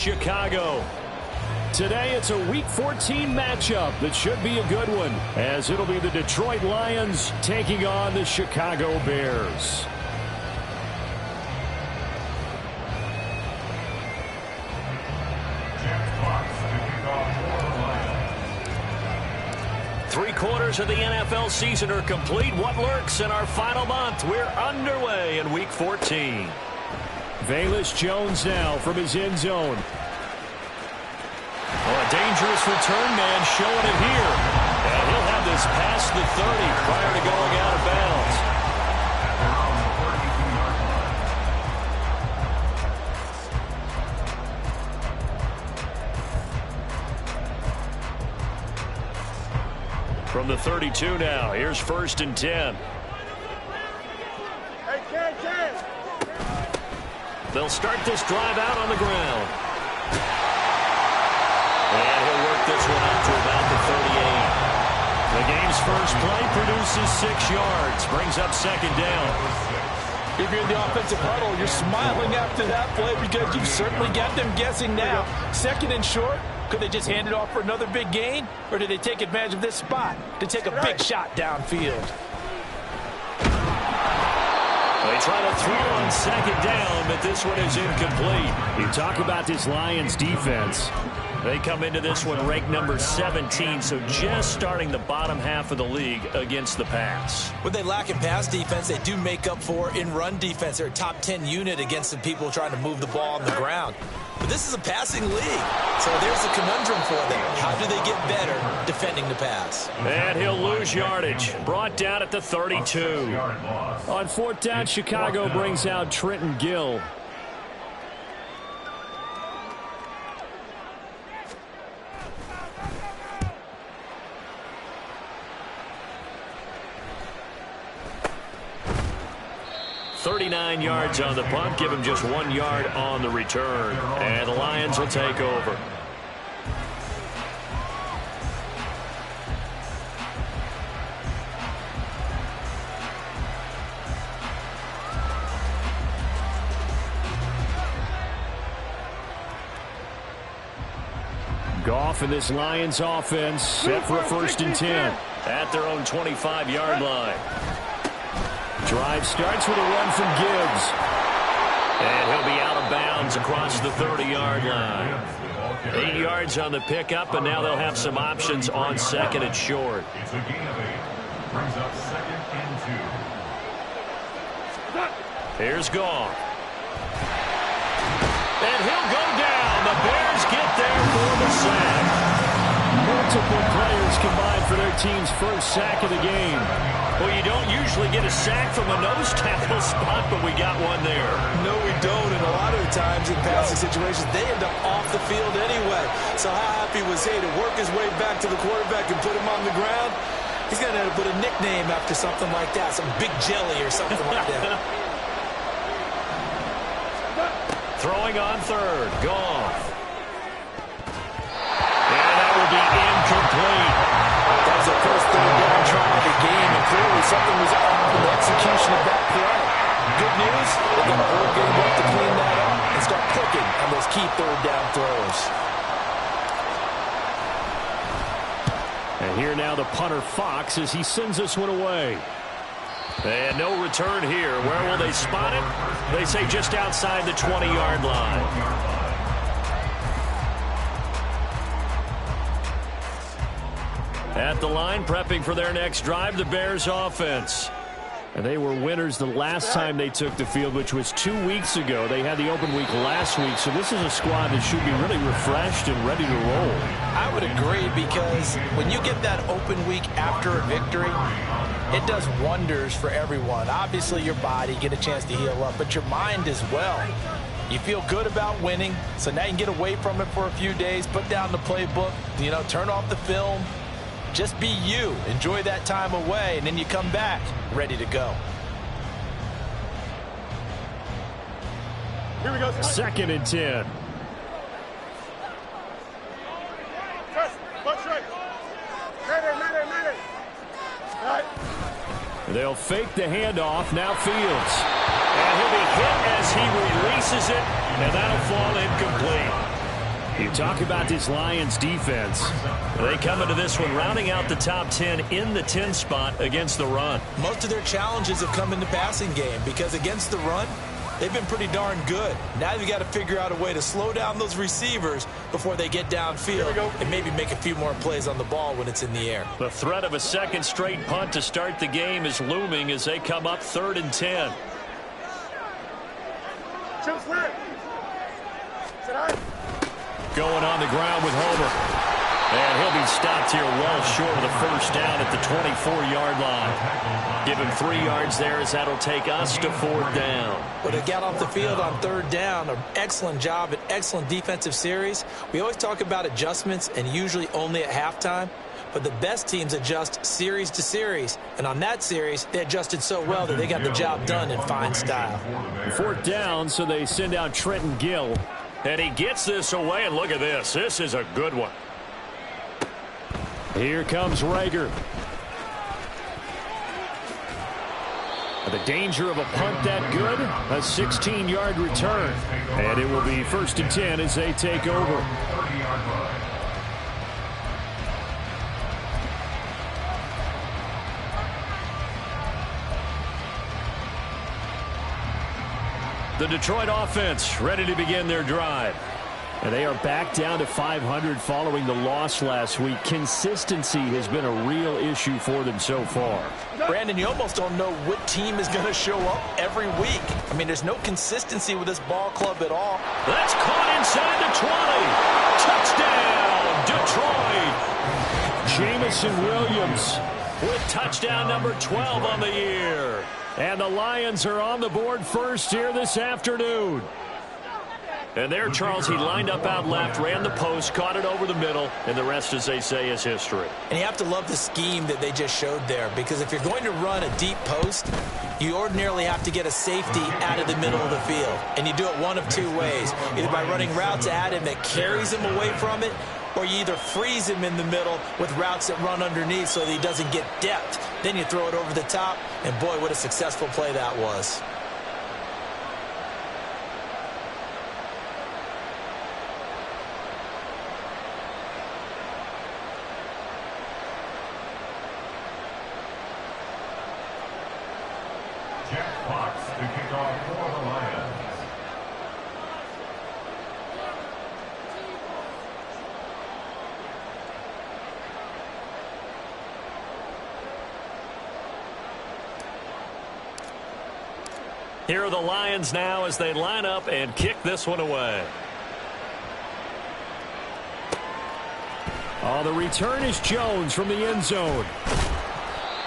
Chicago. Today it's a Week 14 matchup that should be a good one, as it'll be the Detroit Lions taking on the Chicago Bears. Three-quarters of the NFL season are complete. What lurks in our final month? We're underway in Week 14. Velus Jones now from his end zone. Oh, a dangerous return man showing it here. And he'll have this past the 30 prior to going out of bounds. From the 32 now, here's 1st and 10. They'll start this drive out on the ground. And he'll work this one out to about the 38. The game's first play produces 6 yards. Brings up 2nd down. If you're in the offensive huddle, you're smiling after that play because you've certainly got them guessing now. 2nd and short. Could they just hand it off for another big gain? Or did they take advantage of this spot to take a big shot downfield? They try to throw on 2nd down, but this one is incomplete. You talk about this Lions defense. They come into this one ranked number 17, so just starting the bottom half of the league against the pass. When they lack in pass defense, they do make up for in run defense. They're a top 10 unit against the people trying to move the ball on the ground. But this is a passing league, so there's a conundrum for them. How do they get better defending the pass? And he'll lose yardage. Brought down at the 32. On 4th down, Chicago brings out Trenton Gill. .39 yards on the punt, give him just 1 yard on the return. And the Lions will take over. Goff and this Lions offense set for a 1st and 10 at their own 25-yard line. Drive starts with a run from Gibbs. And he'll be out of bounds across the 30-yard line. 8 yards on the pickup, and now they'll have some options on 2nd and short. It's a gain of 8. Brings up 2nd and 2. Here's Goff. And he'll go down. The Bears get there for the sack. Multiple players combined for their team's first sack of the game. Well, you don't usually get a sack from a nose tackle spot, but we got one there. No, we don't, and a lot of the times in passing situations, they end up off the field anyway. So how happy was he to work his way back to the quarterback and put him on the ground? He's going to have to put a nickname after something like that, some Big Jelly or something like that. Throwing on 3rd, Goff. And that will be incomplete. That was the first 3rd down try of the game, and clearly something was off in the execution of that play. Good news, they've got a whole game left to clean that up and start clicking on those key 3rd down throws. And here now the punter Fox as he sends this one away. And no return here. Where will they spot it? They say just outside the 20-yard line. At the line, prepping for their next drive, the Bears offense. And they were winners the last time they took the field, which was 2 weeks ago. They had the open week last week, so this is a squad that should be really refreshed and ready to roll. I would agree, because when you get that open week after a victory, it does wonders for everyone. Obviously, your body, get a chance to heal up, but your mind as well. You feel good about winning, so now you can get away from it for a few days, put down the playbook, turn off the film. Just be you. Enjoy that time away, and then you come back ready to go. Here we go. 2nd and 10. They'll fake the handoff. Now Fields. And he'll be hit as he releases it, and that'll fall incomplete. You talk about this Lions defense. They come into this one rounding out the top 10 in the 10 spot against the run. Most of their challenges have come in the passing game because against the run, they've been pretty darn good. Now you've got to figure out a way to slow down those receivers before they get downfield and maybe make a few more plays on the ball when it's in the air. The threat of a second straight punt to start the game is looming as they come up 3rd and 10. Going on the ground with Homer. And he'll be stopped here well short of the first down at the 24-yard line. Give him 3 yards there as that'll take us to 4th down. But they got off the field on 3rd down. An excellent job, an excellent defensive series. We always talk about adjustments and usually only at halftime. But the best teams adjust series to series. And on that series, they adjusted so well that they got the job done in fine style. 4th down, so they send out Trenton Gill. And he gets this away, and look at this. This is a good one. Here comes Rager. The danger of a punt that good? A 16-yard return. And it will be 1st and 10 as they take over. The Detroit offense ready to begin their drive. And they are back down to 500 following the loss last week. Consistency has been a real issue for them so far. Brandon, you almost don't know what team is going to show up every week. I mean, there's no consistency with this ball club at all. That's caught inside the 20. Touchdown, Detroit. Jamison Williams with touchdown number 12 on the year. And the Lions are on the board first here this afternoon. And there, Charles, he lined up out left, ran the post, caught it over the middle, and the rest, as they say, is history. And you have to love the scheme that they just showed there, because if you're going to run a deep post, you ordinarily have to get a safety out of the middle of the field. And you do it one of 2 ways, either by running routes at him that carries him away from it, or you either freeze him in the middle with routes that run underneath so that he doesn't get depth. Then you throw it over the top, and boy, what a successful play that was. Jack Fox to kick off for the Lions. Here are the Lions now as they line up and kick this one away. Oh, the return is Jones from the end zone.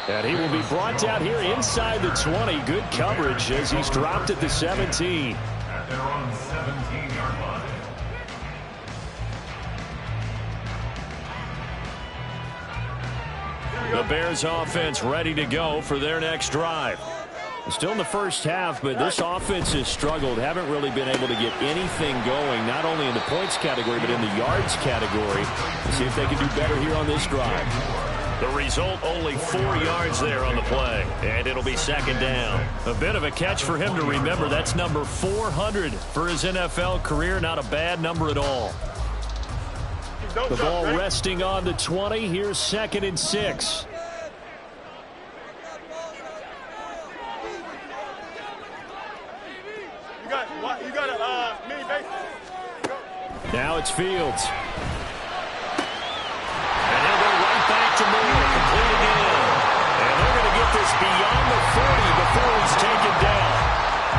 And he will be brought down here inside the 20. Good coverage as he's dropped at the 17. At their own 17-yard line. The Bears offense ready to go for their next drive. Still in the first half, but this offense has struggled. Haven't really been able to get anything going, not only in the points category, but in the yards category. Let's see if they can do better here on this drive. The result, only 4 yards there on the play, and it'll be 2nd down. A bit of a catch for him to remember. That's number 400 for his NFL career. Not a bad number at all. The ball resting on the 20. Here's 2nd and 6. You got a mini base. Now it's Fields. And he'll go right back to Moore. Complete again. And they're going to get this beyond the 40 before he's taken down.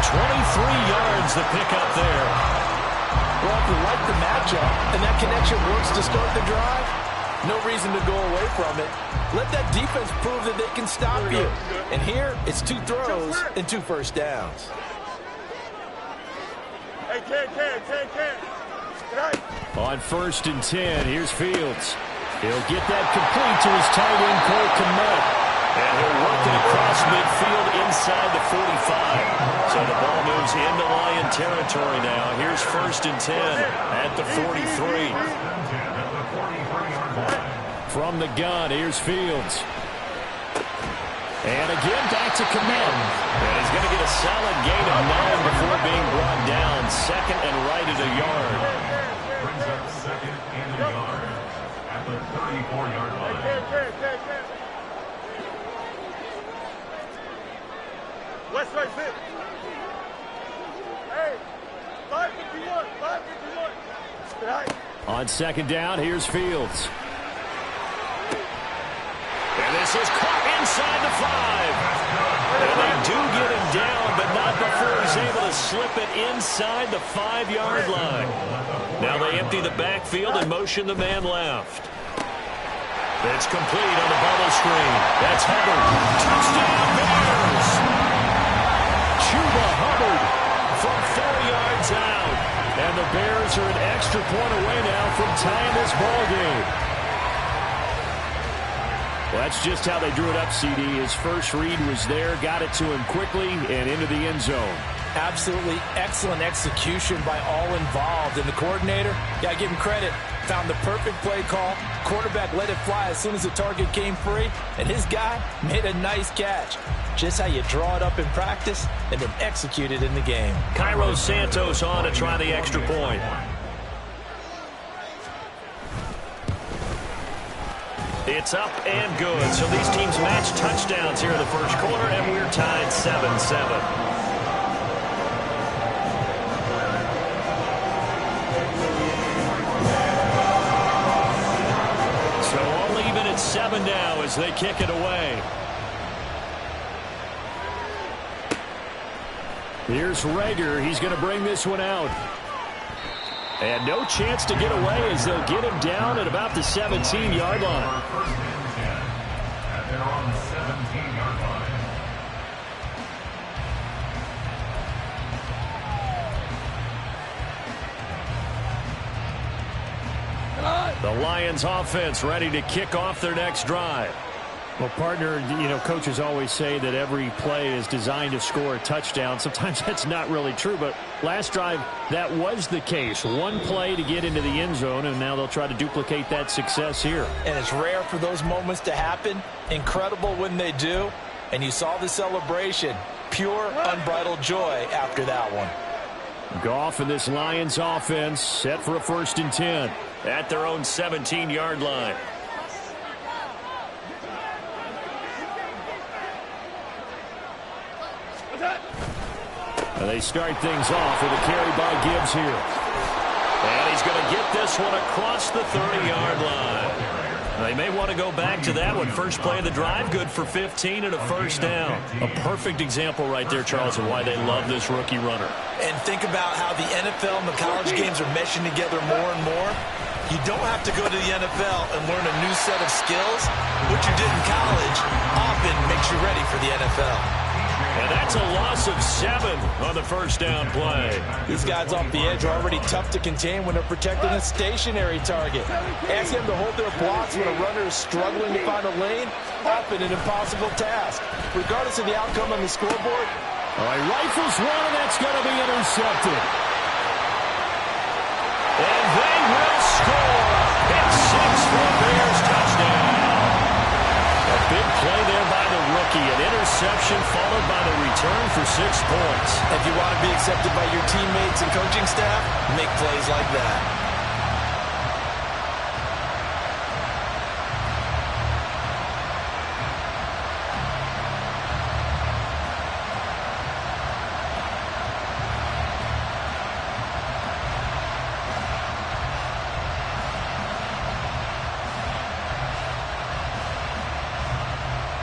23 yards the pickup there. Well, if you like the matchup and that connection works to start the drive, no reason to go away from it. Let that defense prove that they can stop you. And here, it's 2 throws and 2 first downs. Hey, Ken. On 1st and 10, here's Fields. He'll get that complete to his tight end, Cole Kmet. And he'll work it across midfield inside the 45. So the ball moves into Lion territory now. Here's 1st and 10 at the 43. From the gun, here's Fields. And again, back to Kmet. And he's going to get a solid gain of 9 before being brought down. 2nd and right at a yard. Brings up 34-yard line. West right six. Hey, 551, 551. On second down, here's Fields. And this is caught inside the 5. And they do get him down, but not before he's able to slip it inside the 5-yard line. Now they empty the backfield and motion the man left. It's complete on the bubble screen. That's Hubbard. Touchdown, Bears! Chuba Hubbard from 4 yards out. And the Bears are an extra point away now from tying this ball game. Well, that's just how they drew it up, CD. His first read was there, got it to him quickly, and into the end zone. Absolutely excellent execution by all involved. And the coordinator, got to give him credit, found the perfect play call. Quarterback let it fly as soon as the target came free, and his guy made a nice catch. Just how you draw it up in practice and then execute it in the game. Cairo Santos on to try the extra point. It's up and good. So these teams match touchdowns here in the first quarter, and we're tied 7-7. At 7 now as they kick it away. Here's Rager. He's going to bring this one out. And no chance to get away as they'll get him down at about the 17-yard line. First and 10 at their own 17-yard line. The Lions offense ready to kick off their next drive. Well, partner, coaches always say that every play is designed to score a touchdown. Sometimes that's not really true, but last drive, that was the case. One play to get into the end zone, and now they'll try to duplicate that success here. And it's rare for those moments to happen. Incredible when they do. And you saw the celebration. Pure, unbridled joy after that one. Goff and this Lions offense set for a 1st and 10 at their own 17-yard line. And they start things off with a carry by Gibbs here. And he's going to get this one across the 30-yard line. They may want to go back to that one. First play of the drive, good for 15 and a 1st down. A perfect example right there, Charles, of why they love this rookie runner. And think about how the NFL and the college games are meshing together more and more. You don't have to go to the NFL and learn a new set of skills. What you did in college often makes you ready for the NFL. And that's a loss of 7 on the 1st down play. These guys off the edge are already tough to contain when they're protecting a stationary target. Ask them to hold their blocks when a runner is struggling to find a lane, often an impossible task. Regardless of the outcome on the scoreboard. All right, rifles one, and that's going to be intercepted. And they will score. It's 6 for a Bears touchdown. A big play there by the rookie. An interception followed by the return for 6 points. If you want to be accepted by your teammates and coaching staff, make plays like that.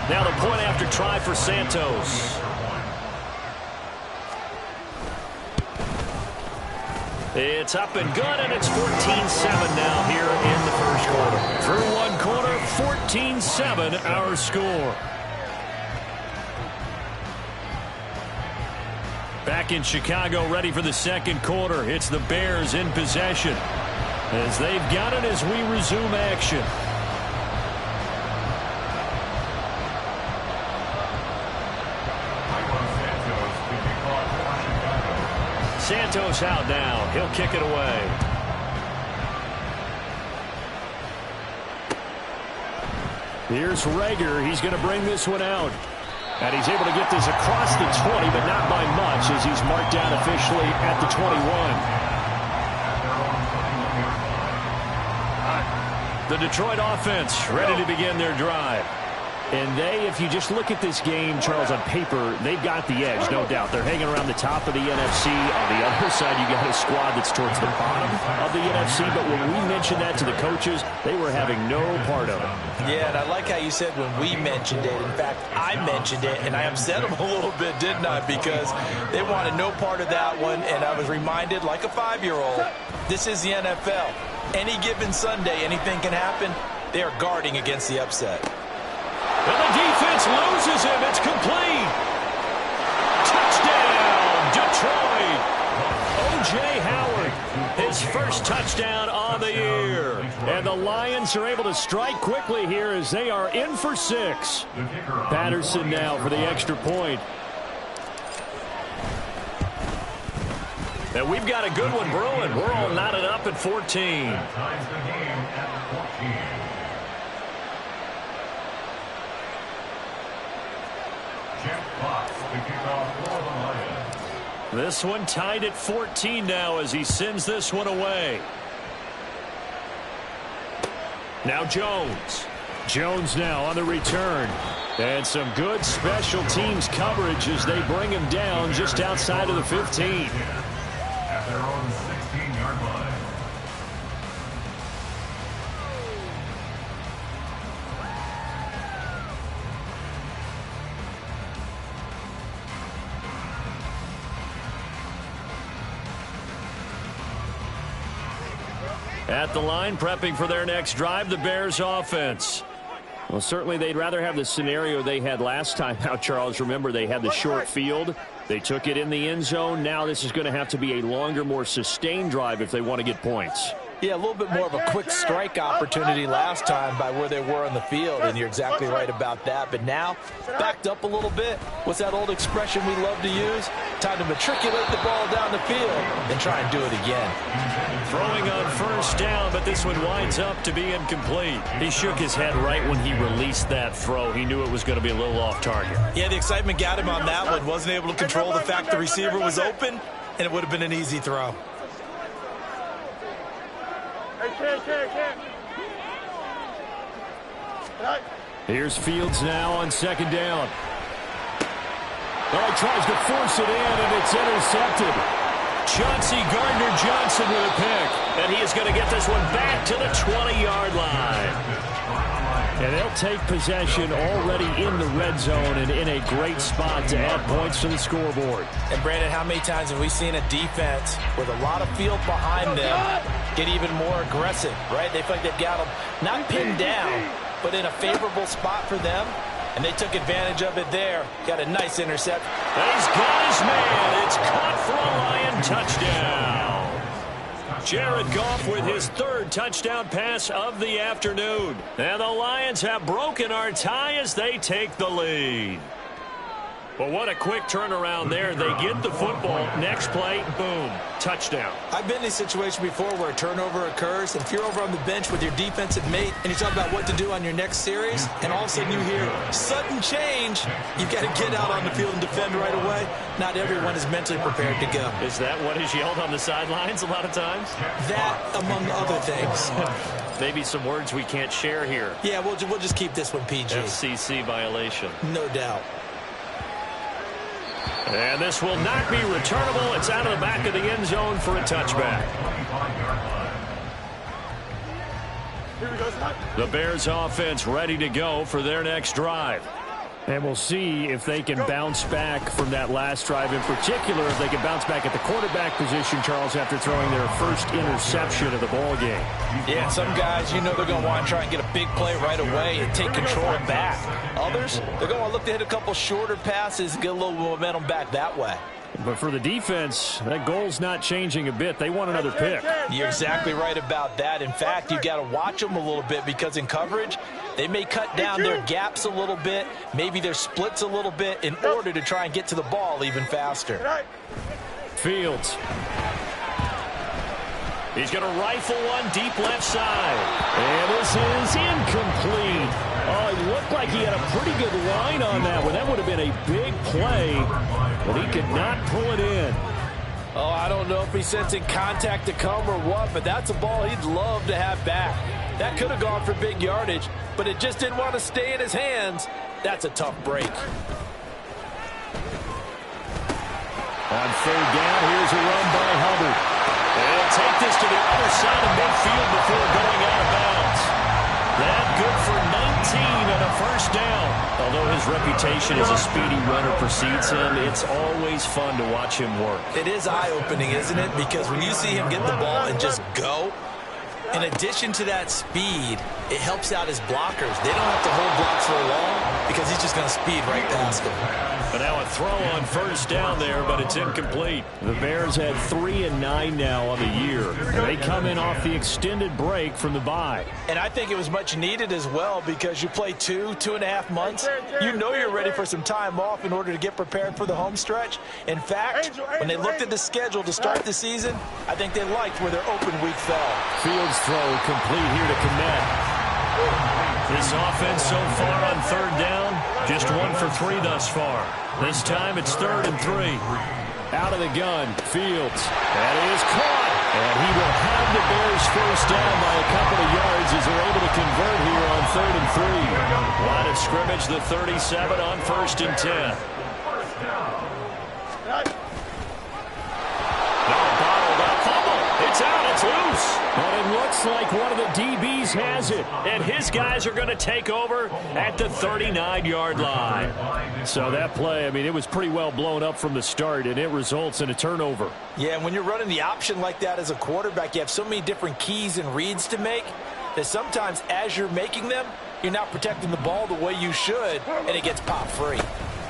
Now the point after try for Santos. It's up and good, and it's 14-7 now here in the first quarter. Through one quarter, 14-7 our score. Back in Chicago, ready for the second quarter. It's the Bears in possession as they've got it as we resume action. Santos out now. He'll kick it away. Here's Rager. He's going to bring this one out. And he's able to get this across the 20, but not by much as he's marked down officially at the 21. The Detroit offense ready to begin their drive. And if you just look at this game, Charles, on paper, they've got the edge, no doubt. They're hanging around the top of the NFC. On the other side, you got a squad that's towards the bottom of the NFC. But when we mentioned that to the coaches, they were having no part of it. Yeah, and I like how you said when we mentioned it. In fact, I mentioned it, and I upset them a little bit, didn't I? Because they wanted no part of that one, and I was reminded, like a 5-year-old, this is the NFL. Any given Sunday, anything can happen. They are guarding against the upset. And the defense loses him. It's complete. Touchdown, Detroit. O.J. Howard, his first touchdown on the year. And the Lions are able to strike quickly here as they are in for 6. Patterson now for the extra point. And we've got a good one brewing. We're all knotted up at 14. Ties the game at 14. Jeff Fox, the kickoff for the Lions. This one tied at 14 now as he sends this one away. Now Jones. Jones now on the return. And some good special teams coverage as they bring him down just outside of the 15. At their own 16-yard line. At the line, prepping for their next drive, the Bears offense. Well, certainly they'd rather have the scenario they had last time out, Charles. Remember, they had the short field. They took it in the end zone. Now this is going to have to be a longer, more sustained drive if they want to get points. Yeah, a little bit more of a quick strike opportunity last time by where they were on the field, and you're exactly right about that. But now, backed up a little bit. What's that old expression we love to use? Time to matriculate the ball down the field and try and do it again. Throwing on first down, but this one winds up to be incomplete. He shook his head right when he released that throw. He knew it was going to be a little off target. Yeah, the excitement got him on that one. Wasn't able to control the fact the receiver was open, and it would have been an easy throw. Here's Fields now on second down. Oh, he tries to force it in, and it's intercepted. Chauncey Gardner-Johnson with a pick. And he is going to get this one back to the 20-yard line. And they'll take possession already in the red zone and in a great spot to add points to the scoreboard. And, Brandon, how many times have we seen a defense with a lot of field behind them get even more aggressive, right? They feel like they've got them not pinned down, but in a favorable spot for them. And they took advantage of it there. Got a nice intercept. He's got his man. It's caught for a Lion touchdown. Jared Goff with his third touchdown pass of the afternoon. And the Lions have broken our tie as they take the lead. But what a quick turnaround there. They get the football. Next play, boom, touchdown. I've been in a situation before where a turnover occurs, and if you're over on the bench with your defensive mate and you talk about what to do on your next series, and all of a sudden you hear sudden change, you've got to get out on the field and defend right away. Not everyone is mentally prepared to go. Is that what is yelled on the sidelines a lot of times? That, among other things. Maybe some words we can't share here. Yeah, we'll just keep this one PG. FCC violation. No doubt. And this will not be returnable. It's out of the back of the end zone for a touchback. The Bears offense ready to go for their next drive. And we'll see if they can bounce back from that last drive, in particular if they can bounce back at the quarterback position, Charles, after throwing their first interception of the ball game. Yeah, some guys, you know they're going to want to try and get a big play right away and take control back. Others, they're going to look to hit a couple shorter passes and get a little momentum back that way. But for the defense, that goal's not changing a bit. They want another pick. You're exactly right about that. In fact, you've got to watch them a little bit because in coverage, they may cut down their gaps a little bit, maybe their splits a little bit in order to try and get to the ball even faster. Fields. He's going to rifle one deep left side. And this is incomplete. Oh, it looked like he had a pretty good line on that one. That would have been a big play, but he could not pull it in. Oh, I don't know if he's sensing contact to come or what, but that's a ball he'd love to have back. That could have gone for big yardage, but it just didn't want to stay in his hands. That's a tough break. On third down, here's a run by Hubbard. They'll take this to the other side of midfield before going out of bounds. That good for 19 and a first down. Although his reputation as a speedy runner precedes him, it's always fun to watch him work. It is eye-opening, isn't it? Because when you see him get the ball and just go, in addition to that speed, it helps out his blockers. They don't have to hold blocks for long because he's just going to speed right past them. But now a throw on first down there, but it's incomplete. The Bears had 3 and 9 now on the year. They come in off the extended break from the bye. And I think it was much needed as well because you play 2.5 months. You know you're ready for some time off in order to get prepared for the home stretch. In fact, when they looked at the schedule to start the season, I think they liked where their open week fell. Fields throw complete here to Kmet. This offense so far on third down, just 1 for 3 thus far. This time it's 3rd and 3. Out of the gun, Fields. That is caught. And he will have the Bears first down by a couple of yards as they're able to convert here on 3rd and 3. Line of scrimmage, the 37 on 1st and 10. It's out, it's loose. And it looks like one of the DBs has it. And his guys are going to take over at the 39-yard line. So that play, I mean, it was pretty well blown up from the start, and it results in a turnover. Yeah, and when you're running the option like that as a quarterback, you have so many different keys and reads to make that sometimes as you're making them, you're not protecting the ball the way you should, and it gets pop free.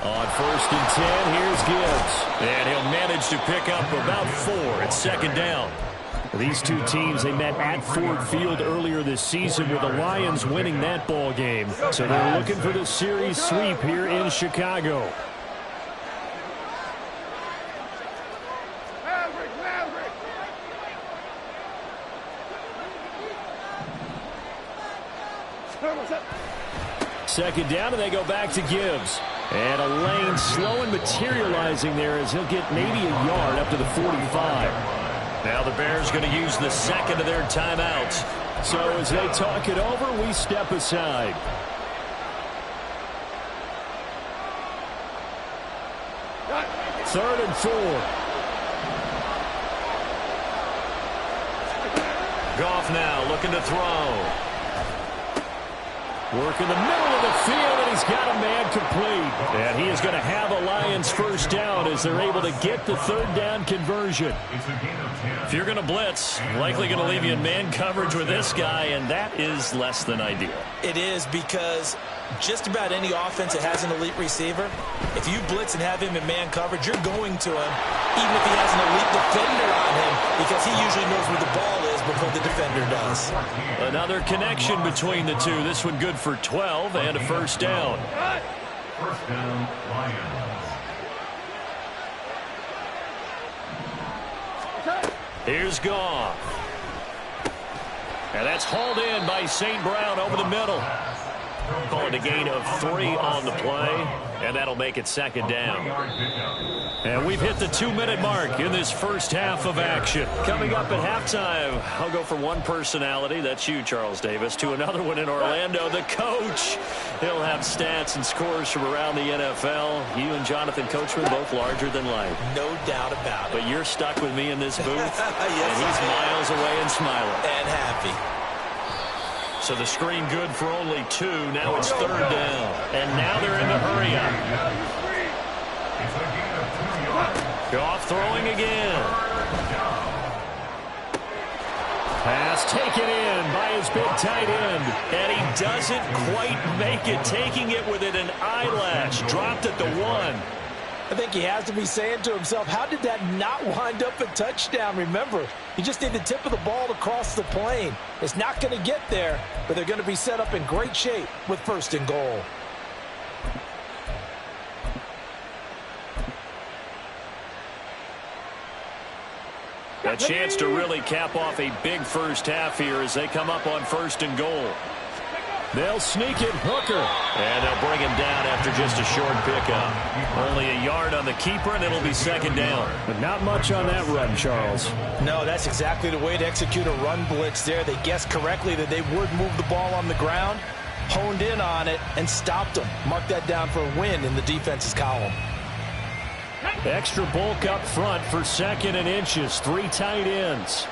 On 1st and 10, here's Gibbs. And he'll manage to pick up about 4. It's 2nd down. These two teams, they met at Ford Field earlier this season with the Lions winning that ball game. So they're looking for the series sweep here in Chicago. Second down, and they go back to Gibbs. And a lane slow and materializing there as he'll get maybe a yard up to the 45. Now the Bears going to use the second of their timeouts. So as they talk it over, we step aside. Third and 4. Goff now looking to throw. Work in the middle of the field, and he's got a man complete. And he is going to have a Lions first down as they're able to get the 3rd down conversion. If you're going to blitz, likely going to leave you in man coverage with this guy, and that is less than ideal. It is because just about any offense that has an elite receiver, if you blitz and have him in man coverage, you're going to him, even if he has an elite defender on him, because he usually knows where the ball is before the defender does. Another connection between the two. This one good for 12 and a first down. First down, Lions. Here's Goff. And that's hauled in by St. Brown over the middle. Call it a gain of 3 on the play, and that'll make it 2nd down. And we've hit the 2-minute mark in this first half of action. Coming up at halftime, I'll go from one personality, that's you, Charles Davis, to another one in Orlando, the coach. He'll have stats and scores from around the NFL. You and Jonathan Coachman both larger than life. No doubt about it. But you're stuck with me in this booth, yes, and he's miles away and smiling. And happy. So the screen good for only 2. Now it's 3rd down. And now they're in the hurry up. Goff throwing again. Pass taken in by his big tight end. And he doesn't quite make it. Taking it within an eyelash. Dropped at the 1. I think he has to be saying to himself, how did that not wind up a touchdown? Remember, you just need the tip of the ball to cross the plane. It's not going to get there, but they're going to be set up in great shape with 1st and goal. A chance to really cap off a big first half here as they come up on 1st and goal. They'll sneak it. Hooker. And they'll bring him down after just a short pickup. Only a yard on the keeper, and it'll be second down. But not much on that run, Charles. No, that's exactly the way to execute a run blitz there. They guessed correctly that they would move the ball on the ground, honed in on it, and stopped them. Mark that down for a win in the defense's column. Extra bulk up front for 2nd and inches. 3 tight ends.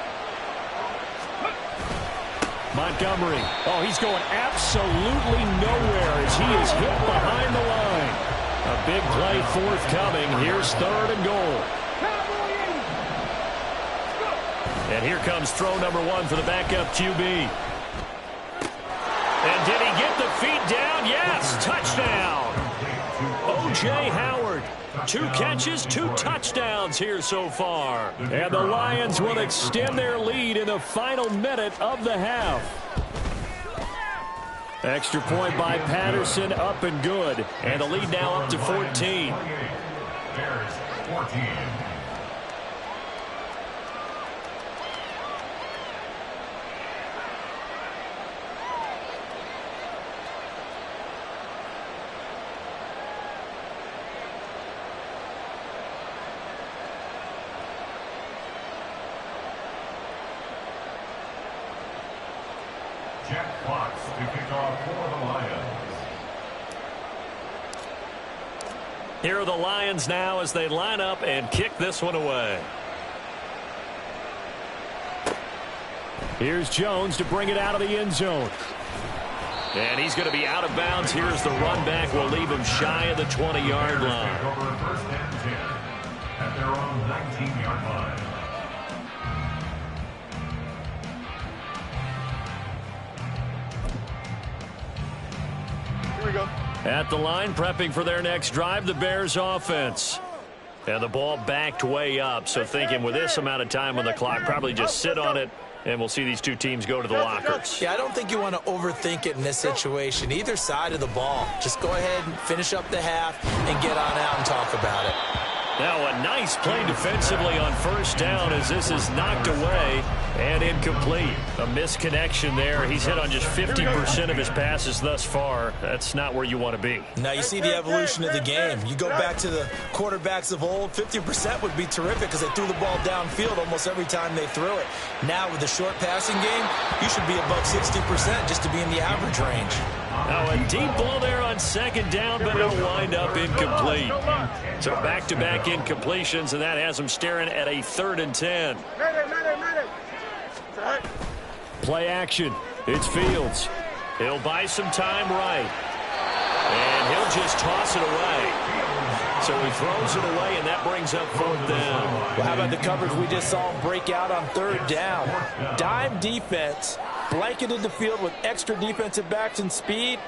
Montgomery. Oh, he's going absolutely nowhere as he is hit behind the line. A big play forthcoming. Here's 3rd and goal. And here comes throw number 1 for the backup QB. And did he get the feet down? Yes, touchdown. O.J. Howard. 2 catches, 2 touchdowns here so far. And the Lions will extend their lead in the final minute of the half. Extra point by Patterson, up and good. And the lead now up to 14. Bears 14. Jack Fox to kick off for the Lions. Here are the Lions now as they line up and kick this one away. Here's Jones to bring it out of the end zone. And he's going to be out of bounds. Here's the run back. Will leave him shy of the 20-yard line. Over 1st and 10 at their own 19-yard line. Here we go. At the line, prepping for their next drive, the Bears offense. And the ball backed way up, so thinking with this amount of time on the clock, probably just sit on it, and we'll see these 2 teams go to the lockers. Yeah, I don't think you want to overthink it in this situation. Either side of the ball. Just go ahead and finish up the half and get on out and talk about it. Now a nice play defensively on 1st down as this is knocked away and incomplete. A misconnection there. He's hit on just 50% of his passes thus far. That's not where you want to be. Now you see the evolution of the game. You go back to the quarterbacks of old, 50% would be terrific because they threw the ball downfield almost every time they threw it. Now with the short passing game, you should be above 60% just to be in the average range. Now a deep ball there on 2nd down, but it'll wind up incomplete. So back-to-back incompletions, and that has him staring at a 3rd and 10. Play action. It's Fields. He'll buy some time right. And he'll just toss it away. So he throws it away, and that brings up 4th down. Well, how about the coverage we just saw him break out on 3rd down? Dime defense, blanketed the field with extra defensive backs and speed,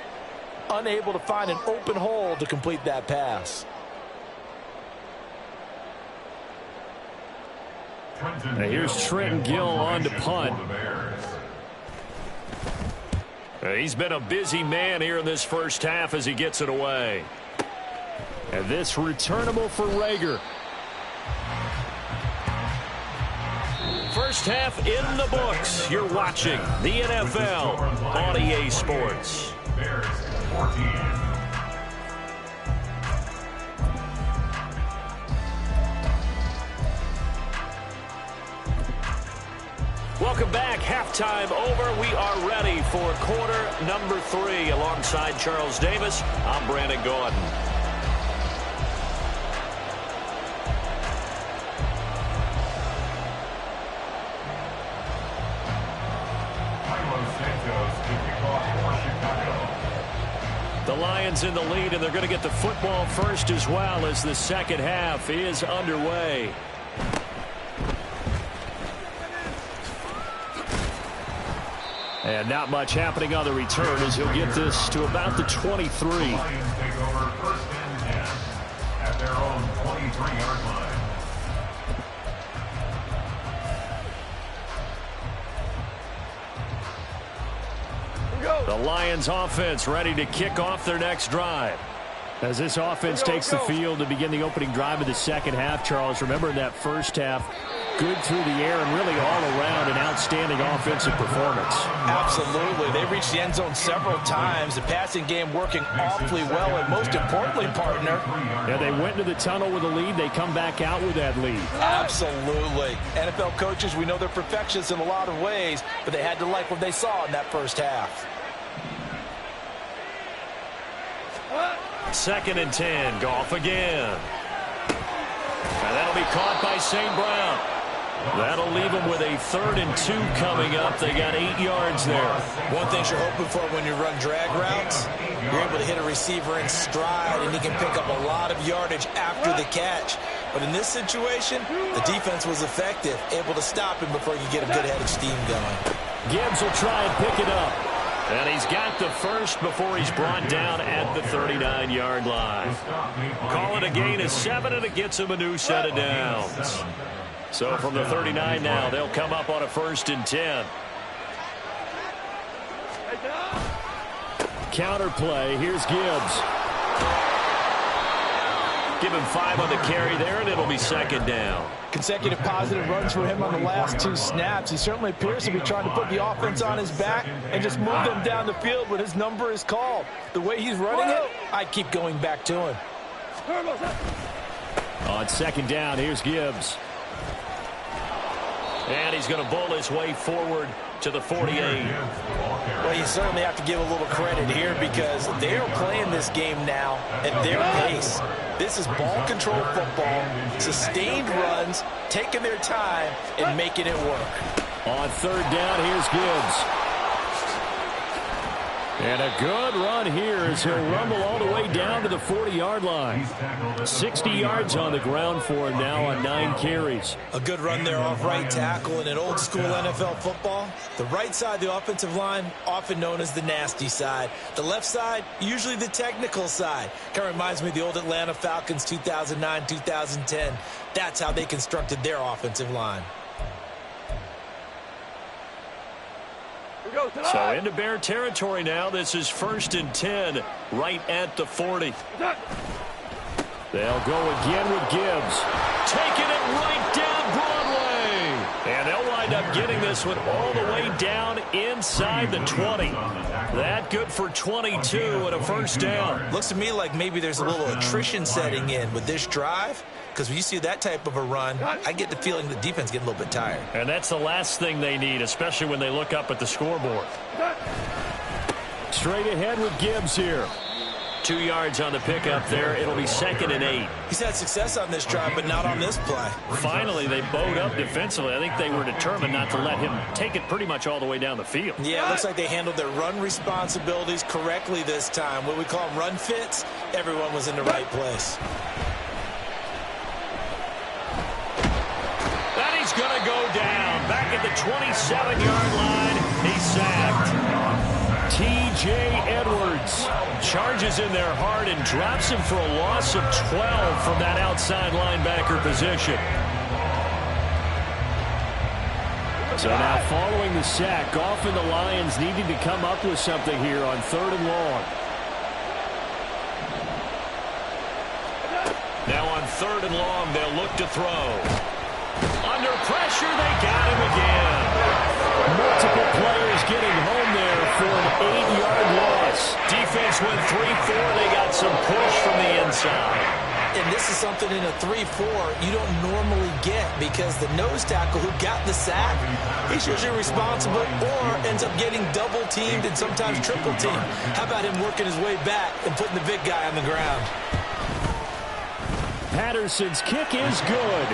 unable to find an open hole to complete that pass. Now here's Trenton Gill on to punt. He's been a busy man here in this 1st half as he gets it away. And this returnable for Rager. 1st half in the books. You're watching the NFL on EA Sports. Bears 14. Welcome back. Halftime over. We are ready for quarter number 3. Alongside Charles Davis, I'm Brandon Gordon. The Lions in the lead, and they're going to get the football first as well as the 2nd half is underway. And not much happening on the return as he'll get this to about the 23. The Lions take over 1st and 10 at their own 23-yard line. The Lions offense ready to kick off their next drive. As this offense takes the field to begin the opening drive of the 2nd half, Charles, remember in that 1st half, Good through the air and really all around an outstanding offensive performance. Absolutely. They reached the end zone several times. The passing game working awfully well, and most importantly, partner. Yeah, they went into the tunnel with a lead. They come back out with that lead. Absolutely. NFL coaches, we know they're perfectionists in a lot of ways, but they had to like what they saw in that first half. 2nd and 10. Goff again. And that'll be caught by St. Brown. That'll leave them with a 3rd and 2 coming up. They got 8 yards there. One thing you're hoping for when you run drag routes, you're able to hit a receiver in stride, and he can pick up a lot of yardage after the catch. But in this situation, the defense was effective, able to stop him before you get a good head of steam going. Gibbs will try and pick it up. And he's got the first before he's brought down at the 39-yard line. Call it a gain of 7, and it gets him a new set of downs. So from the 39 now, they'll come up on a 1st and 10. Counter play. Here's Gibbs. Give him 5 on the carry there, and it'll be 2nd down. Consecutive positive runs for him on the last 2 snaps. He certainly appears to be trying to put the offense on his back and just move them down the field when his number is called. The way he's running it, I keep going back to him. On 2nd down, here's Gibbs. And he's going to bowl his way forward to the 48. Well, you certainly have to give a little credit here because they are playing this game now at their pace. This is ball control football, sustained runs, taking their time, and making it work. On 3rd down, here's Gibbs. And a good run here as he'll rumble all the way down to the 40-yard line. 60 yards on the ground for him now on 9 carries. A good run there off right tackle in an old-school NFL football. The right side of the offensive line, often known as the nasty side. The left side, usually the technical side. Kind of reminds me of the old Atlanta Falcons 2009-2010. That's how they constructed their offensive line. So into Bear territory now. This is 1st and 10 right at the 40. They'll go again with Gibbs. Taking it right down Broadway. And they'll wind up getting this one all the way down inside the 20. That good for 22 and a 1st down. Looks to me like maybe there's a little attrition setting in with this drive. Because when you see that type of a run, I get the feeling the defense getting a little bit tired. And that's the last thing they need, especially when they look up at the scoreboard. Straight ahead with Gibbs here. 2 yards on the pickup there. It'll be 2nd and 8. He's had success on this drive, but not on this play. Finally, they bowed up defensively. I think they were determined not to let him take it pretty much all the way down the field. Yeah, it looks like they handled their run responsibilities correctly this time. What we call them run fits, everyone was in the right place. He's going to go down. Back at the 27-yard line. He's sacked. T.J. Edwards charges in there hard and drops him for a loss of 12 from that outside linebacker position. So now following the sack, Goff and the Lions needing to come up with something here on 3rd and long. Now on 3rd and long, they'll look to throw. Under pressure, they got him again. Multiple players getting home there for an 8-yard loss. Defense went 3-4. They got some push from the inside. And this is something in a 3-4 you don't normally get because the nose tackle who got the sack, he's usually responsible or ends up getting double-teamed and sometimes triple-teamed. How about him working his way back and putting the big guy on the ground? Patterson's kick is good.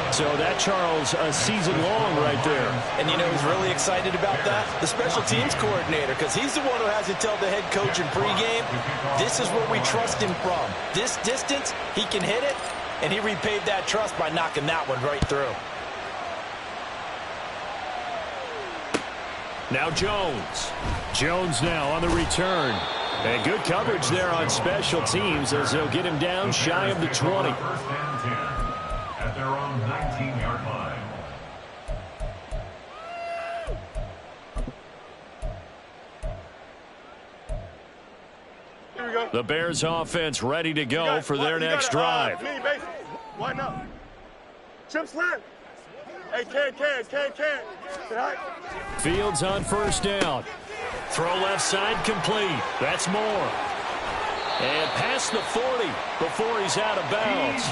So that, Charles, a season long right there. And you know who's really excited about that? The special teams coordinator, because he's the one who has to tell the head coach in pregame, this is where we trust him from. This distance, he can hit it, and he repaid that trust by knocking that one right through. Now Jones. Jones now on the return. And good coverage there on special teams as they'll get him down shy of the 20. 1st and 10 at their own 19-yard line. Here we go. The Bears offense ready to go for their next drive. Why not? Chip slant. Hey, can. Tonight. Fields on first down. Throw left side complete. That's Moore. And past the 40 before he's out of bounds.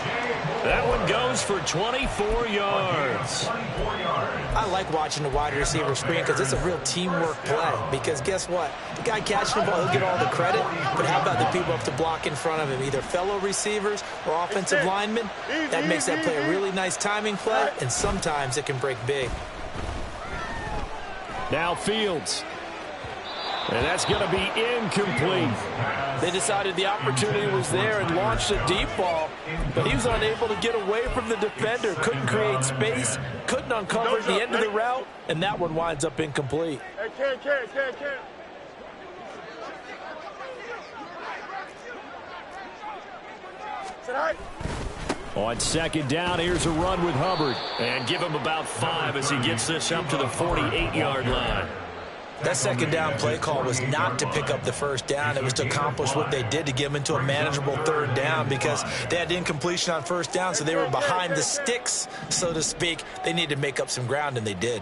That one goes for 24 yards. I like watching the wide receiver screen because it's a real teamwork play. Because guess what? The guy catching the ball, he'll get all the credit. But how about the people up to block in front of him? Either fellow receivers or offensive linemen. That makes that play a really nice timing play. And sometimes it can break big. Now Fields. And that's going to be incomplete. They decided the opportunity was there and launched a deep ball, but he was unable to get away from the defender, couldn't create space, couldn't uncover the end of the route, and that one winds up incomplete. Hey, can. Tonight. On second down, here's a run with Hubbard. And give him about 5 as he gets this up to the 48-yard line. That second down play call was not to pick up the first down. It was to accomplish what they did to get them into a manageable third down because they had incompletion on first down, so they were behind the sticks, so to speak. They needed to make up some ground, and they did.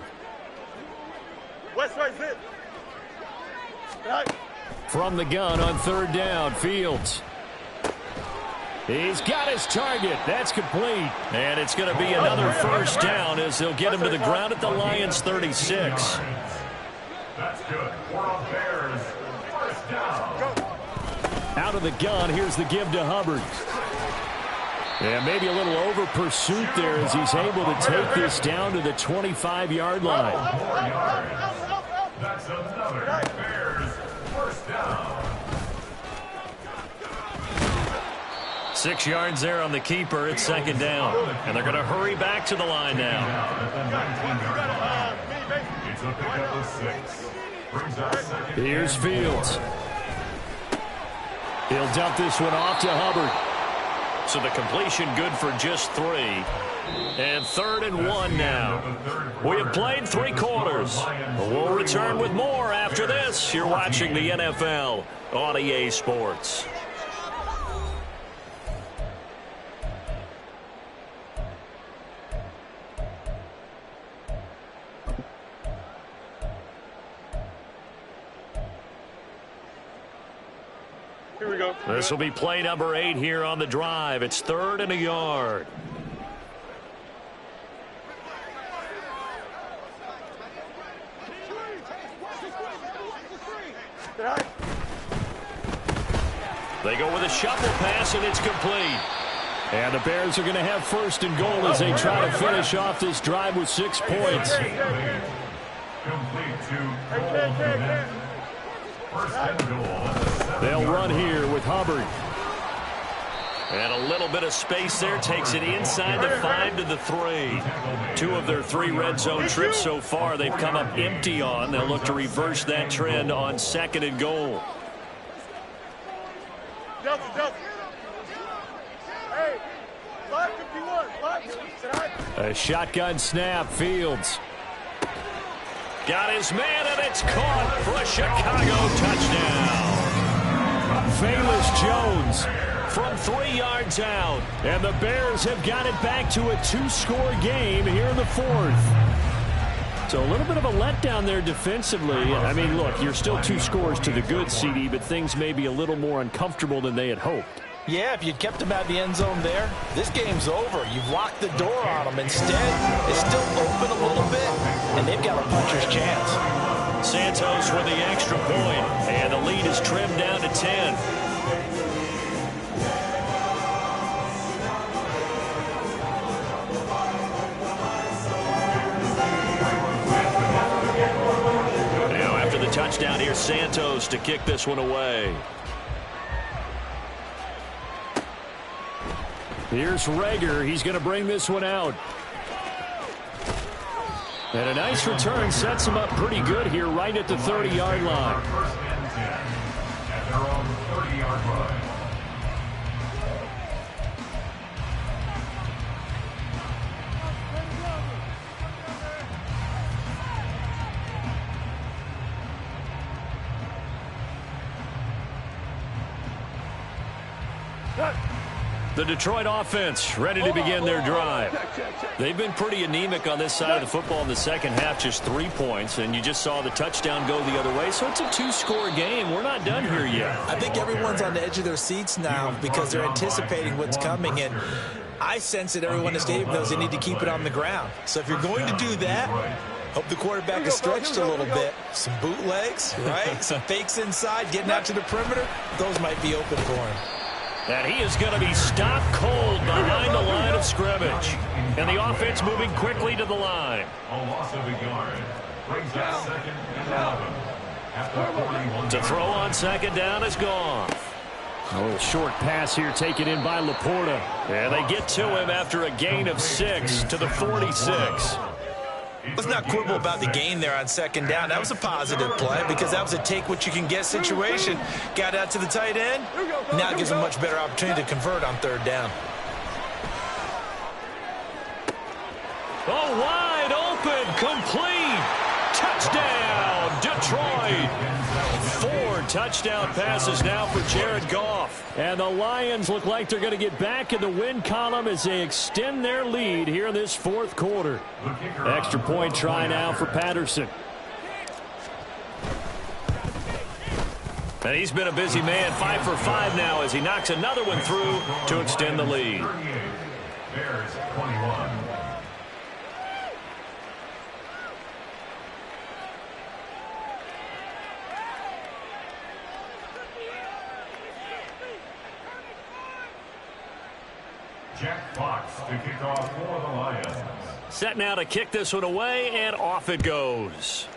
West right zip. Tonight. From the gun on third down, Fields. He's got his target. That's complete. And it's going to be another first down as they'll get him to the ground at the Lions' 36. That's good. For the Bears, first down. Out of the gun, here's the give to Hubbard. And maybe a little over pursuit there as he's able to take this down to the 25-yard line. That's another Bears first down. 6 yards there on the keeper. It's second down. And they're going to hurry back to the line now. It's a pickup of 6. Here's Fields. He'll dump this one off to Hubbard. So the completion good for just 3. And 3rd and 1 now. We have played 3 quarters. We'll return with more after this. You're watching the NFL on EA Sports. Here we go. This will be play number 8 here on the drive. It's 3rd and a yard. They go with a shuffle pass, and it's complete. And the Bears are going to have 1st and goal as they try to finish off this drive with 6 points. Complete to first and goal. They'll run here with Hubbard. And a little bit of space there takes it inside the 5 to the 3. 2 of their 3 red zone trips so far they've come up empty on. They'll look to reverse that trend on 2nd and goal. Hey, 551. A shotgun snap, Fields. Got his man, and it's caught for a Chicago touchdown. Velus Jones from 3 yards out. And the Bears have got it back to a 2-score game here in the 4th. So a little bit of a letdown there defensively. I mean, look, you're still 2 scores to the good, CD, but things may be a little more uncomfortable than they had hoped. Yeah, if you'd kept them at the end zone there, this game's over. You've locked the door on them. Instead, it's still open a little bit, and they've got a puncher's chance. Santos with the extra point, and the lead is trimmed down to 10. Now after the touchdown, here's Santos to kick this one away. Here's Reagor. He's going to bring this one out. And a nice return sets him up pretty good here right at the 30-yard line. First and 10 at their own 30-yard line. The Detroit offense ready to begin their drive. They've been pretty anemic on this side of the football in the second half, just 3 points, and you just saw the touchdown go the other way, so it's a two-score game. We're not done here yet. I think everyone's on the edge of their seats now because they're anticipating what's coming, and I sense that everyone in the stadium knows they need to keep it on the ground. So if you're going to do that, hope the quarterback is stretched a little bit. Some bootlegs, right? Some fakes inside, getting out to the perimeter. Those might be open for him. And he is going to be stopped cold behind the line of scrimmage. And the offense moving quickly to the line. A loss of a yard. Brings up 2nd and 11. After 41 To throw on 2nd down is gone. A little short pass here taken in by Laporta. And they get to him after a gain of 6 to the 46. Let's not quibble about the gain there on 2nd down. That was a positive play because that was a take-what-you-can-get situation. Got out to the tight end. Now gives him a much better opportunity to convert on 3rd down. Oh, wide open, complete. Touchdown, Detroit. 4 touchdown passes now for Jared Goff. And the Lions look like they're going to get back in the win column as they extend their lead here in this 4th quarter. Extra point try now for Patterson. And he's been a busy man, 5 for 5 now as he knocks another one through to extend the lead. Bears 21. Jack Fox to kick off for the Lions. Set now to kick this one away, and off it goes.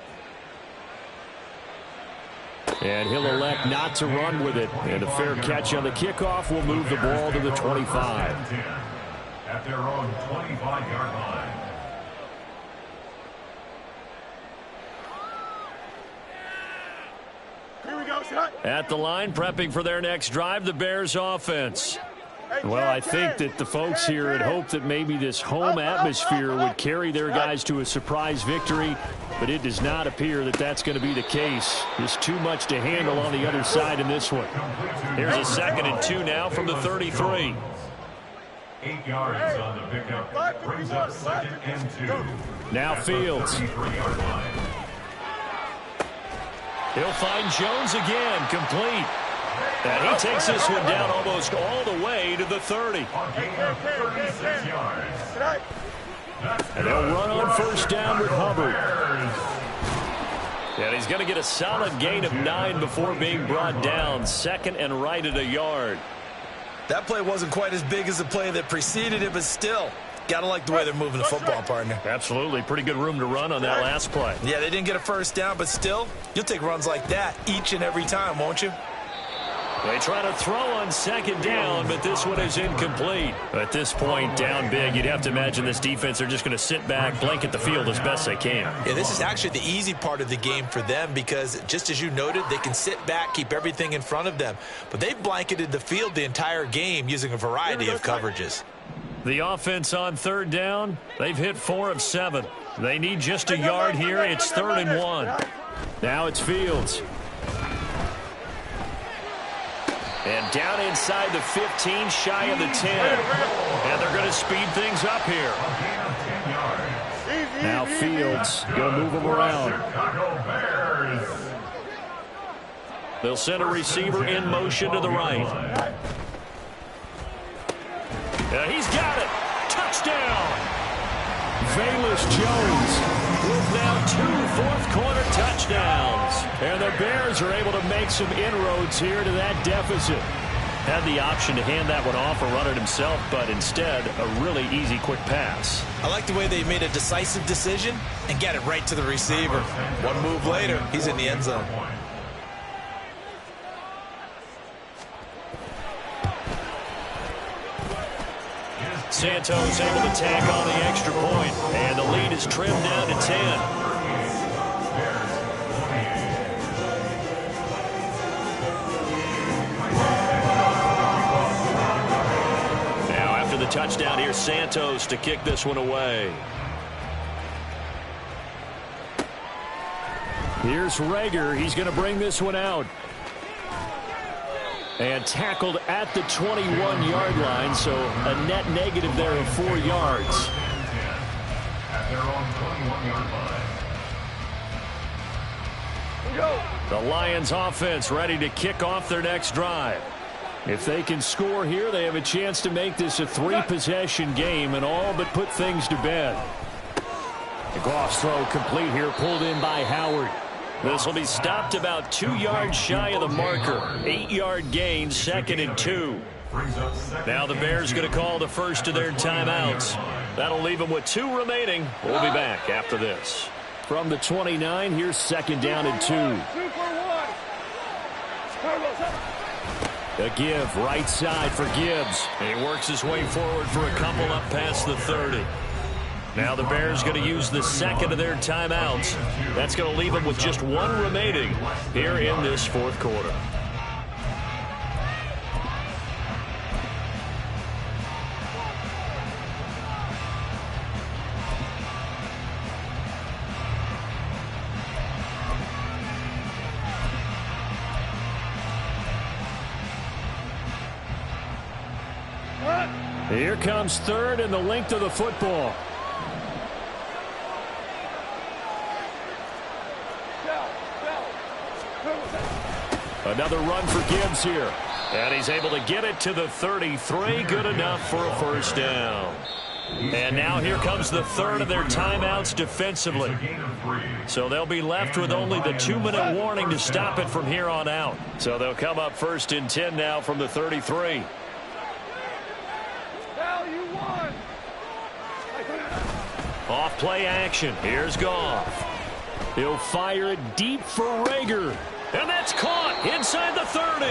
And he'll elect not to run with it. And a fair catch on the kickoff will move the ball to the 25. At their own 25-yard line. Here we go, shot. At the line, prepping for their next drive, the Bears offense. Well, I think that the folks here had hoped that maybe this home atmosphere would carry their guys to a surprise victory, but it does not appear that that's going to be the case. There's too much to handle on the other side in this one. Here's a 2nd and 2 now from the 33. 8 yards on the pickup. Brings up 2nd and 2. Now Fields. 33-yard line. He'll find Jones again, complete. And he takes this one down almost all the way to the 30. A gain of 36 yards. And they'll run on 1st down with Hubbard. And he's going to get a solid gain of 9 before being brought down. 2nd and right at a yard. That play wasn't quite as big as the play that preceded it, but still, gotta like the way they're moving the football, partner. Absolutely. Pretty good room to run on that last play. Yeah, they didn't get a 1st down, but still, you'll take runs like that each and every time, won't you? They try to throw on 2nd down, but this one is incomplete. At this point, down big, you'd have to imagine this defense are just going to sit back, blanket the field as best they can. Yeah, this is actually the easy part of the game for them because, just as you noted, they can sit back, keep everything in front of them. But they've blanketed the field the entire game using a variety of coverages. The offense on 3rd down, they've hit 4 of 7. They need just a yard here. It's 3rd and 1. Now it's Fields. And down inside the 15, shy of the 10. And they're going to speed things up here. Now Fields going to move them around. They'll send a receiver in motion to the right. He's got it. Touchdown. Velus Jones with now 2 fourth-quarter touchdowns. And the Bears are able to make some inroads here to that deficit. Had the option to hand that one off or run it himself, but instead, a really easy, quick pass. I like the way they made a decisive decision and get it right to the receiver. One move later, he's in the end zone. Santos able to tack on the extra point, and the lead is trimmed down to 10. Now after the touchdown, here's Santos to kick this one away. Here's Reagor. He's going to bring this one out. And tackled at the 21-yard line, so a net negative there of 4 yards. At their own 21-yard line. The Lions offense ready to kick off their next drive. If they can score here, they have a chance to make this a 3-possession game and all but put things to bed. The Goff's throw complete here, pulled in by Howard. This will be stopped about 2 yards shy of the marker. 8-yard gain, 2nd and 2. Now the Bears going to call the first of their timeouts. That'll leave them with 2 remaining. We'll be back after this. From the 29, here's 2nd down and 2. A give right side for Gibbs. And he works his way forward for a couple up past the 30. Now the Bears going to use the 2nd of their timeouts. That's going to leave them with just 1 remaining here in this 4th quarter. Here comes 3rd and the length of the football. Another run for Gibbs here. And he's able to get it to the 33. Good enough for a first down. And now here comes the 3rd of their timeouts defensively. So they'll be left with only the 2-minute warning to stop it from here on out. So they'll come up 1st and 10 now from the 33. Off play action. Here's Goff. He'll fire it deep for Rager. And that's caught inside the 30.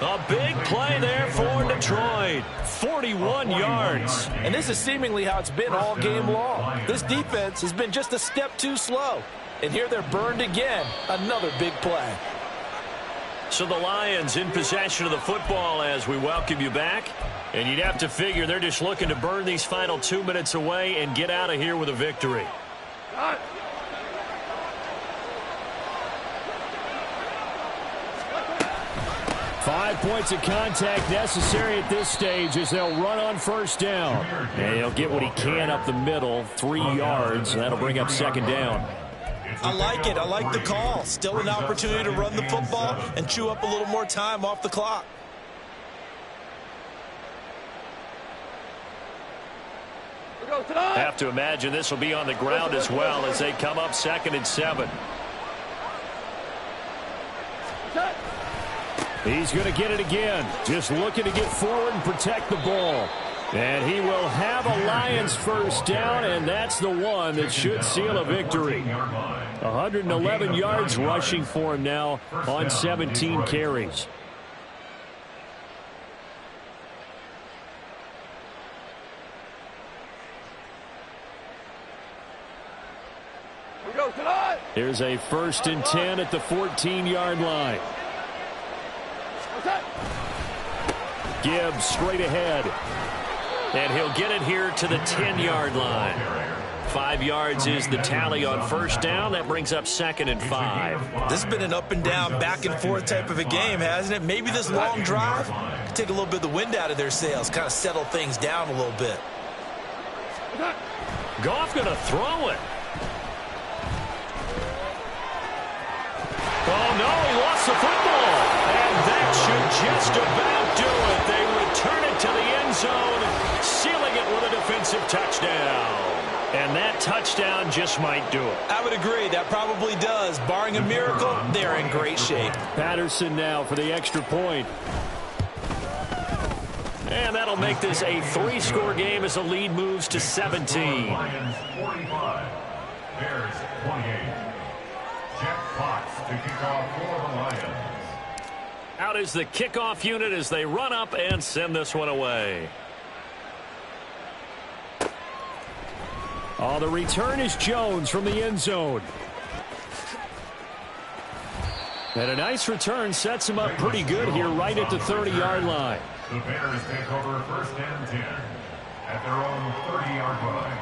A big play there for Detroit. 41 yards. And this is seemingly how it's been all game long. This defense has been just a step too slow. And here they're burned again. Another big play. So the Lions in possession of the football as we welcome you back. And you'd have to figure they're just looking to burn these final 2 minutes away and get out of here with a victory. 5 points of contact necessary at this stage as they'll run on first down. And he'll get what he can up the middle, 3 yards, and that'll bring up 2nd down. I like it. I like the call. Still an opportunity to run the football and chew up a little more time off the clock. Have to imagine this will be on the ground as well as they come up 2nd and 7. He's going to get it again. Just looking to get forward and protect the ball. And he will have a Lions first down, and that's the one that should seal a victory. 111 yards rushing for him now on 17 carries. Here's a 1st and 10 at the 14-yard line. Gibbs straight ahead. And he'll get it here to the 10-yard line. 5 yards is the tally on first down. That brings up 2nd and 5. This has been an up and down, back and forth type of a game, hasn't it? Maybe this long drive could take a little bit of the wind out of their sails, kind of settle things down a little bit. Goff going to throw it. Oh, no, he lost the football. And that should just about do it. They return it to the end zone, sealing it with a defensive touchdown. And that touchdown just might do it. I would agree. That probably does. Barring a miracle, they're in great shape. Patterson now for the extra point. And that'll make this a 3-score game as the lead moves to 17. Lions 45, Bears 28. Jack Fox to kick off for the Lions. Out is the kickoff unit as they run up and send this one away. Oh, the return is Jones from the end zone. And a nice return sets him up pretty good here right at the 30-yard line. The Bears take over 1st and 10 at their own 30-yard line.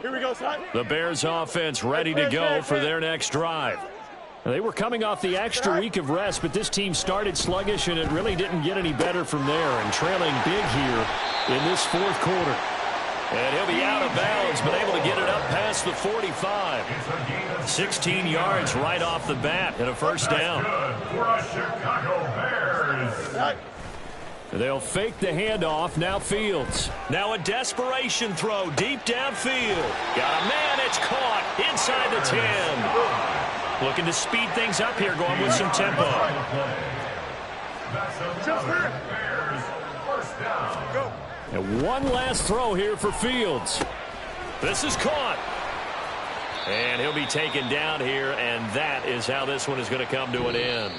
Here we go, son. The Bears offense ready to go for their next drive. They were coming off the extra week of rest, but this team started sluggish, and it really didn't get any better from there, and trailing big here in this fourth quarter. And he'll be out of bounds, but able to get it up past the 45. 16 yards right off the bat and a first down. They'll fake the handoff. Now Fields. Now a desperation throw deep downfield. Got a man. It's caught inside the 10. Looking to speed things up here, going with some tempo. Go. And one last throw here for Fields. This is caught. And he'll be taken down here, and that is how this one is going to come to an end.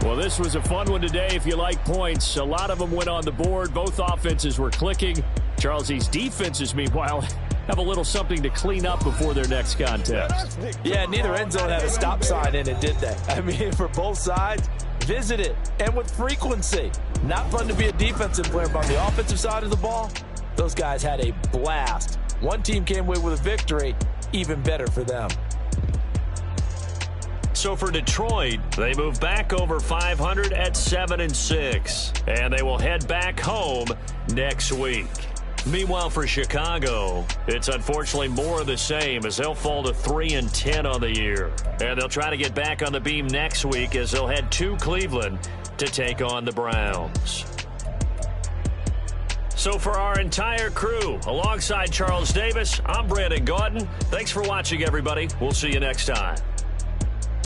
Well, this was a fun one today if you like points. A lot of them went on the board. Both offenses were clicking. Charles, these defenses, meanwhile, have a little something to clean up before their next contest. Yeah, neither end zone had a stop sign in it, did they? I mean, for both sides, visit it, and with frequency. Not fun to be a defensive player, but on the offensive side of the ball, those guys had a blast. One team came away with a victory, even better for them. So for Detroit, they move back over 500 at 7-6, and they will head back home next week. Meanwhile, for Chicago, it's unfortunately more of the same as they'll fall to 3-10 on the year. And they'll try to get back on the beam next week as they'll head to Cleveland to take on the Browns. So for our entire crew, alongside Charles Davis, I'm Brandon Gaudin. Thanks for watching, everybody. We'll see you next time.